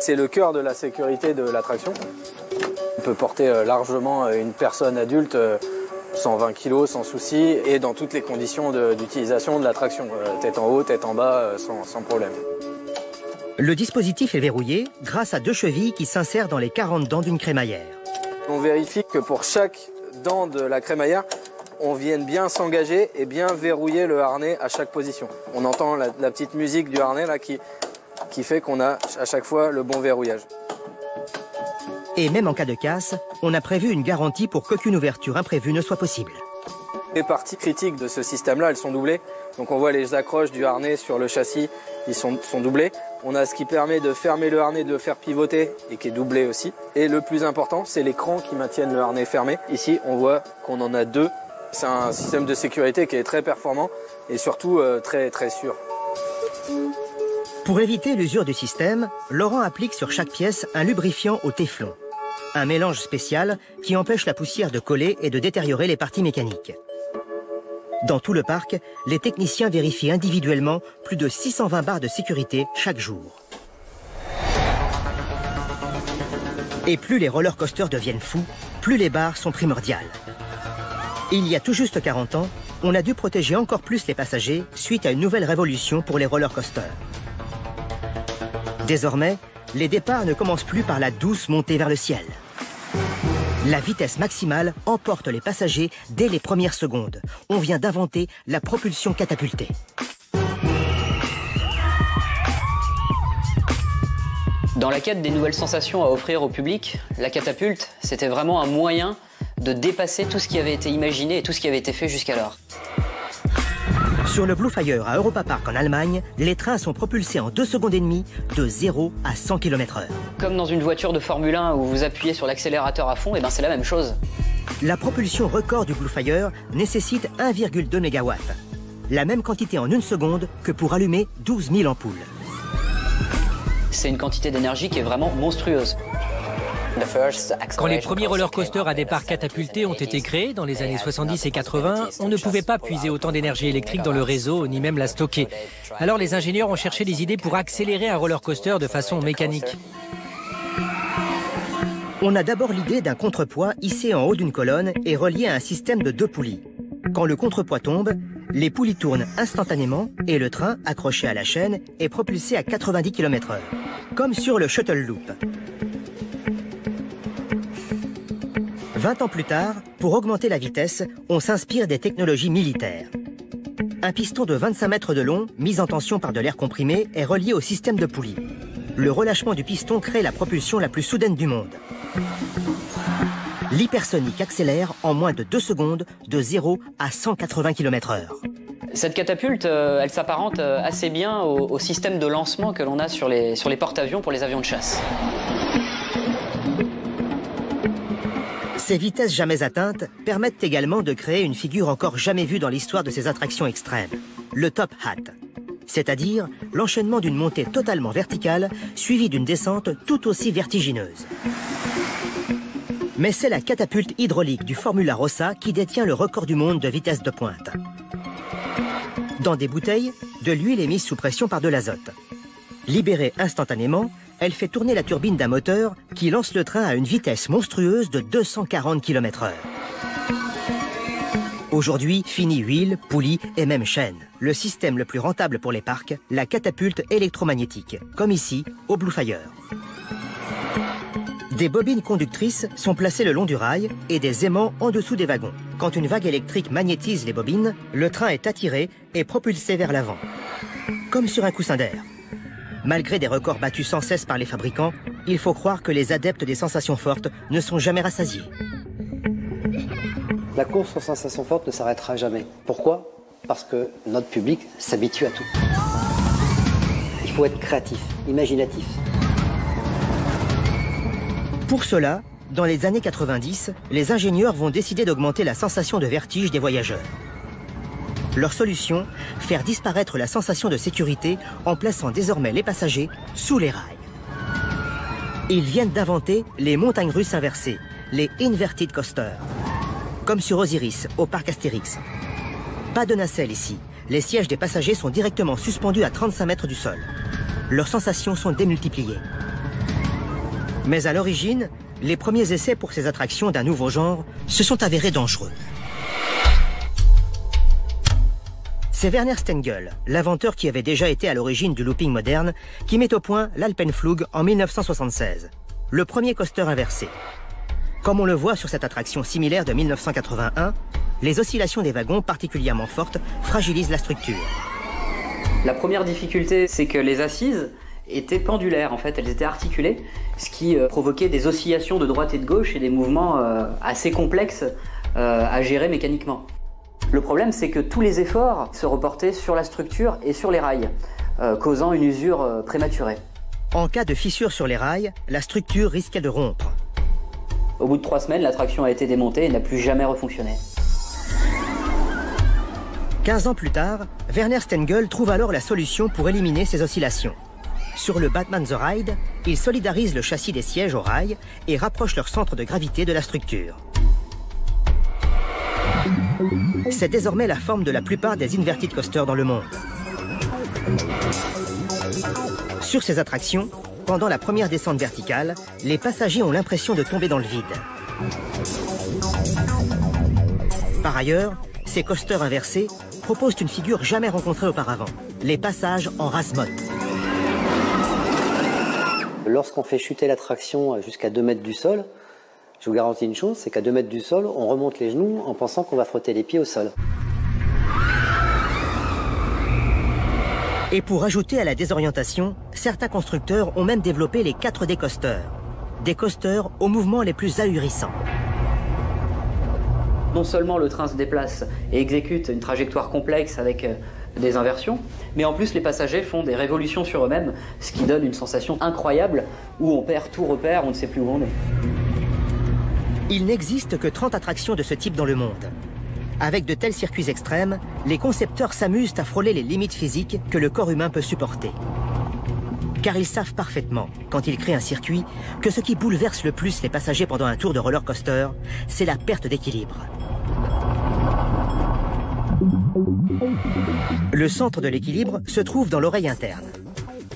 C'est le cœur de la sécurité de l'attraction. On peut porter largement une personne adulte, 120 kg sans souci, et dans toutes les conditions d'utilisation de l'attraction. Tête en haut, tête en bas, sans problème. Le dispositif est verrouillé grâce à 2 chevilles qui s'insèrent dans les 40 dents d'une crémaillère. On vérifie que pour chaque dent de la crémaillère, on vienne bien s'engager et bien verrouiller le harnais à chaque position. On entend la petite musique du harnais là qui fait qu'on a à chaque fois le bon verrouillage. Et même en cas de casse, on a prévu une garantie pour qu'aucune ouverture imprévue ne soit possible. Les parties critiques de ce système-là, elles sont doublées. Donc on voit les accroches du harnais sur le châssis, ils sont doublés. On a ce qui permet de fermer le harnais, de le faire pivoter et qui est doublé aussi. Et le plus important, c'est les crans qui maintiennent le harnais fermé. Ici, on voit qu'on en a 2. C'est un système de sécurité qui est très performant et surtout très sûr. Pour éviter l'usure du système, Laurent applique sur chaque pièce un lubrifiant au téflon. Un mélange spécial qui empêche la poussière de coller et de détériorer les parties mécaniques. Dans tout le parc, les techniciens vérifient individuellement plus de 620 barres de sécurité chaque jour. Et plus les roller coasters deviennent fous, plus les barres sont primordiales. Il y a tout juste 40 ans, on a dû protéger encore plus les passagers suite à une nouvelle révolution pour les roller coasters. Désormais, les départs ne commencent plus par la douce montée vers le ciel. La vitesse maximale emporte les passagers dès les premières secondes. On vient d'inventer la propulsion catapultée. Dans la quête des nouvelles sensations à offrir au public, la catapulte, c'était vraiment un moyen de dépasser tout ce qui avait été imaginé et tout ce qui avait été fait jusqu'alors. Sur le Blue Fire à Europa Park en Allemagne, les trains sont propulsés en 2 secondes et demie de 0 à 100 km/h. Comme dans une voiture de Formule 1 où vous appuyez sur l'accélérateur à fond, et ben c'est la même chose. La propulsion record du Blue Fire nécessite 1,2 MW. La même quantité en 1 seconde que pour allumer 12 000 ampoules. C'est une quantité d'énergie qui est vraiment monstrueuse. Quand les premiers roller coasters à départ catapultés ont été créés dans les années 70 et 80, on ne pouvait pas puiser autant d'énergie électrique dans le réseau, ni même la stocker. Alors les ingénieurs ont cherché des idées pour accélérer un roller coaster de façon mécanique. On a d'abord l'idée d'un contrepoids hissé en haut d'une colonne et relié à un système de 2 poulies. Quand le contrepoids tombe, les poulies tournent instantanément et le train, accroché à la chaîne, est propulsé à 90 km/h, comme sur le Shuttle Loop. 20 ans plus tard, pour augmenter la vitesse, on s'inspire des technologies militaires. Un piston de 25 mètres de long, mis en tension par de l'air comprimé, est relié au système de poulies. Le relâchement du piston crée la propulsion la plus soudaine du monde. L'hypersonique accélère en moins de 2 secondes de 0 à 180 km/h. Cette catapulte, elle s'apparente assez bien au système de lancement que l'on a sur les porte-avions pour les avions de chasse. Ces vitesses jamais atteintes permettent également de créer une figure encore jamais vue dans l'histoire de ces attractions extrêmes, le top hat. C'est-à-dire l'enchaînement d'une montée totalement verticale suivie d'une descente tout aussi vertigineuse. Mais c'est la catapulte hydraulique du Formula Rossa qui détient le record du monde de vitesse de pointe. Dans des bouteilles, de l'huile est mise sous pression par de l'azote. Libérée instantanément, elle fait tourner la turbine d'un moteur qui lance le train à une vitesse monstrueuse de 240 km/h. Aujourd'hui, fini huile, poulie et même chaîne. Le système le plus rentable pour les parcs, la catapulte électromagnétique, comme ici, au Blue Fire. Des bobines conductrices sont placées le long du rail et des aimants en dessous des wagons. Quand une vague électrique magnétise les bobines, le train est attiré et propulsé vers l'avant. Comme sur un coussin d'air. Malgré des records battus sans cesse par les fabricants, il faut croire que les adeptes des sensations fortes ne sont jamais rassasiés. La course aux sensations fortes ne s'arrêtera jamais. Pourquoi? Parce que notre public s'habitue à tout. Il faut être créatif, imaginatif. Pour cela, dans les années 90, les ingénieurs vont décider d'augmenter la sensation de vertige des voyageurs. Leur solution, faire disparaître la sensation de sécurité en plaçant désormais les passagers sous les rails. Ils viennent d'inventer les montagnes russes inversées, les inverted coasters, comme sur Osiris, au parc Astérix. Pas de nacelle ici, les sièges des passagers sont directement suspendus à 35 mètres du sol. Leurs sensations sont démultipliées. Mais à l'origine, les premiers essais pour ces attractions d'un nouveau genre se sont avérés dangereux. C'est Werner Stengel, l'inventeur qui avait déjà été à l'origine du looping moderne, qui met au point l'Alpenflug en 1976, le premier coaster inversé. Comme on le voit sur cette attraction similaire de 1981, les oscillations des wagons particulièrement fortes fragilisent la structure. La première difficulté, c'est que les assises étaient pendulaires, en fait, elles étaient articulées, ce qui provoquait des oscillations de droite et de gauche et des mouvements assez complexes à gérer mécaniquement. Le problème, c'est que tous les efforts se reportaient sur la structure et sur les rails, causant une usure prématurée. En cas de fissure sur les rails, la structure risquait de rompre. Au bout de 3 semaines, l'attraction a été démontée et n'a plus jamais refonctionné. 15 ans plus tard, Werner Stengel trouve alors la solution pour éliminer ces oscillations. Sur le Batman The Ride, ils solidarisent le châssis des sièges au rail et rapprochent leur centre de gravité de la structure. C'est désormais la forme de la plupart des inverted coasters dans le monde. Sur ces attractions, pendant la première descente verticale, les passagers ont l'impression de tomber dans le vide. Par ailleurs, ces coasters inversés proposent une figure jamais rencontrée auparavant, les passages en rase-motte. Lorsqu'on fait chuter l'attraction jusqu'à 2 mètres du sol, je vous garantis une chose, c'est qu'à 2 mètres du sol, on remonte les genoux en pensant qu'on va frotter les pieds au sol. Et pour ajouter à la désorientation, certains constructeurs ont même développé les 4D coasters. Des coasters aux mouvements les plus ahurissants. Non seulement le train se déplace et exécute une trajectoire complexe avec des inversions, mais en plus les passagers font des révolutions sur eux-mêmes, ce qui donne une sensation incroyable où on perd tout repère, on ne sait plus où on est. Il n'existe que 30 attractions de ce type dans le monde. Avec de tels circuits extrêmes, les concepteurs s'amusent à frôler les limites physiques que le corps humain peut supporter. Car ils savent parfaitement, quand ils créent un circuit, que ce qui bouleverse le plus les passagers pendant un tour de roller coaster, c'est la perte d'équilibre. Le centre de l'équilibre se trouve dans l'oreille interne.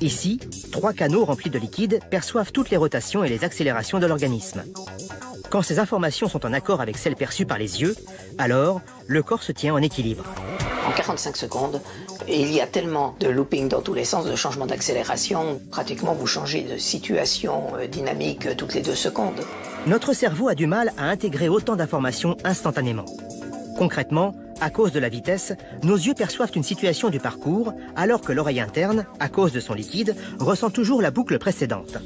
Ici, 3 canaux remplis de liquide perçoivent toutes les rotations et les accélérations de l'organisme. Quand ces informations sont en accord avec celles perçues par les yeux, alors le corps se tient en équilibre. En 45 secondes, il y a tellement de looping dans tous les sens, de changement d'accélération. Pratiquement, vous changez de situation dynamique toutes les 2 secondes. Notre cerveau a du mal à intégrer autant d'informations instantanément. Concrètement, à cause de la vitesse, nos yeux perçoivent une situation du parcours, alors que l'oreille interne, à cause de son liquide, ressent toujours la boucle précédente.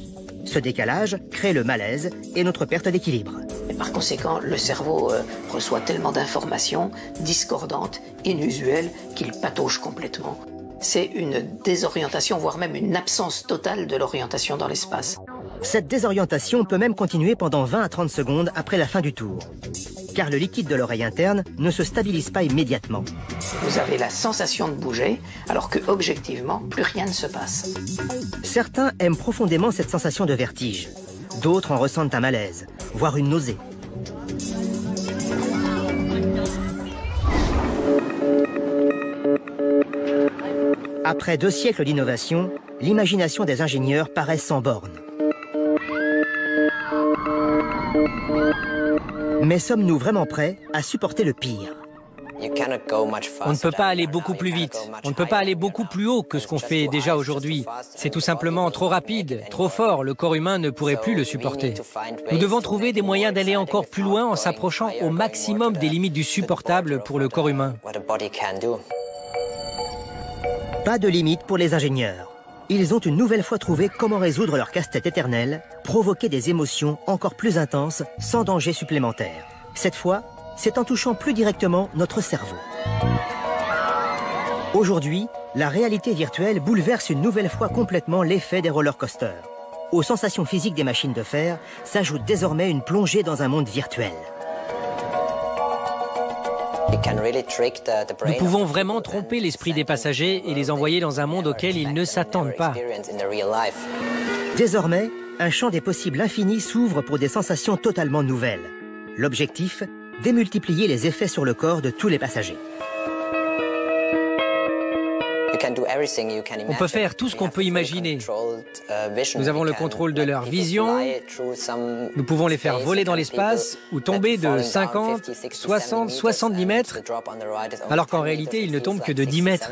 Ce décalage crée le malaise et notre perte d'équilibre. Par conséquent, le cerveau reçoit tellement d'informations discordantes, inusuelles, qu'il patauge complètement. C'est une désorientation, voire même une absence totale de l'orientation dans l'espace. Cette désorientation peut même continuer pendant 20 à 30 secondes après la fin du tour. Car le liquide de l'oreille interne ne se stabilise pas immédiatement. Vous avez la sensation de bouger, alors que objectivement, plus rien ne se passe. Certains aiment profondément cette sensation de vertige. D'autres en ressentent un malaise, voire une nausée. Après 2 siècles d'innovation, l'imagination des ingénieurs paraît sans bornes. Mais sommes-nous vraiment prêts à supporter le pire? On ne peut pas aller beaucoup plus vite, on ne peut pas aller beaucoup plus haut que ce qu'on fait déjà aujourd'hui. C'est tout simplement trop rapide, trop fort, le corps humain ne pourrait plus le supporter. Nous devons trouver des moyens d'aller encore plus loin en s'approchant au maximum des limites du supportable pour le corps humain. Pas de limite pour les ingénieurs. Ils ont une nouvelle fois trouvé comment résoudre leur casse-tête éternel, provoquer des émotions encore plus intenses, sans danger supplémentaire. Cette fois, c'est en touchant plus directement notre cerveau. Aujourd'hui, la réalité virtuelle bouleverse une nouvelle fois complètement l'effet des roller coasters. Aux sensations physiques des machines de fer s'ajoute désormais une plongée dans un monde virtuel. Nous pouvons vraiment tromper l'esprit des passagers et les envoyer dans un monde auquel ils ne s'attendent pas. Désormais, un champ des possibles infini s'ouvre pour des sensations totalement nouvelles. L'objectif, démultiplier les effets sur le corps de tous les passagers. On peut faire tout ce qu'on peut imaginer. Nous avons le contrôle de leur vision, nous pouvons les faire voler dans l'espace ou tomber de 50, 60, 70 mètres, alors qu'en réalité, ils ne tombent que de 10 mètres.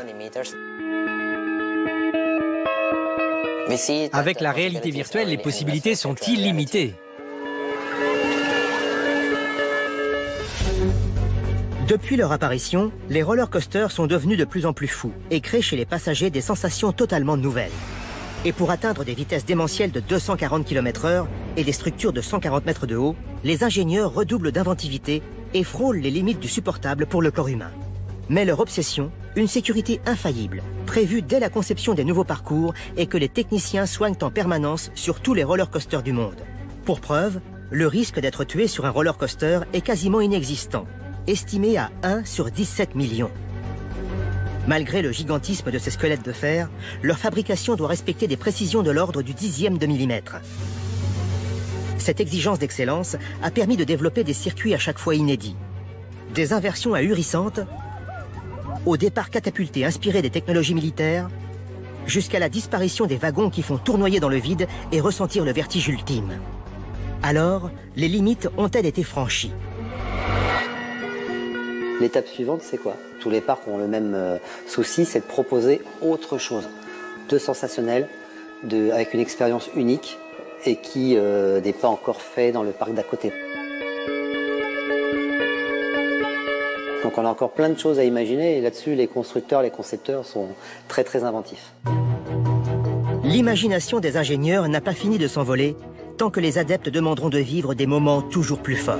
Avec la réalité virtuelle, les possibilités sont illimitées. Depuis leur apparition, les roller coasters sont devenus de plus en plus fous et créent chez les passagers des sensations totalement nouvelles. Et pour atteindre des vitesses démentielles de 240 km/h et des structures de 140 mètres de haut, les ingénieurs redoublent d'inventivité et frôlent les limites du supportable pour le corps humain. Mais leur obsession, une sécurité infaillible, prévue dès la conception des nouveaux parcours et que les techniciens soignent en permanence sur tous les roller coasters du monde. Pour preuve, le risque d'être tué sur un roller coaster est quasiment inexistant, estimé à 1 sur 17 millions. Malgré le gigantisme de ces squelettes de fer, leur fabrication doit respecter des précisions de l'ordre du dixième de millimètre. Cette exigence d'excellence a permis de développer des circuits à chaque fois inédits. Des inversions ahurissantes, au départ catapultés inspirés des technologies militaires, jusqu'à la disparition des wagons qui font tournoyer dans le vide et ressentir le vertige ultime. Alors, les limites ont-elles été franchies? L'étape suivante, c'est quoi? Tous les parcs ont le même souci, c'est de proposer autre chose, de sensationnel, avec une expérience unique et qui n'est pas encore fait dans le parc d'à côté. Donc on a encore plein de choses à imaginer et là-dessus les constructeurs, les concepteurs sont très très inventifs. L'imagination des ingénieurs n'a pas fini de s'envoler tant que les adeptes demanderont de vivre des moments toujours plus forts.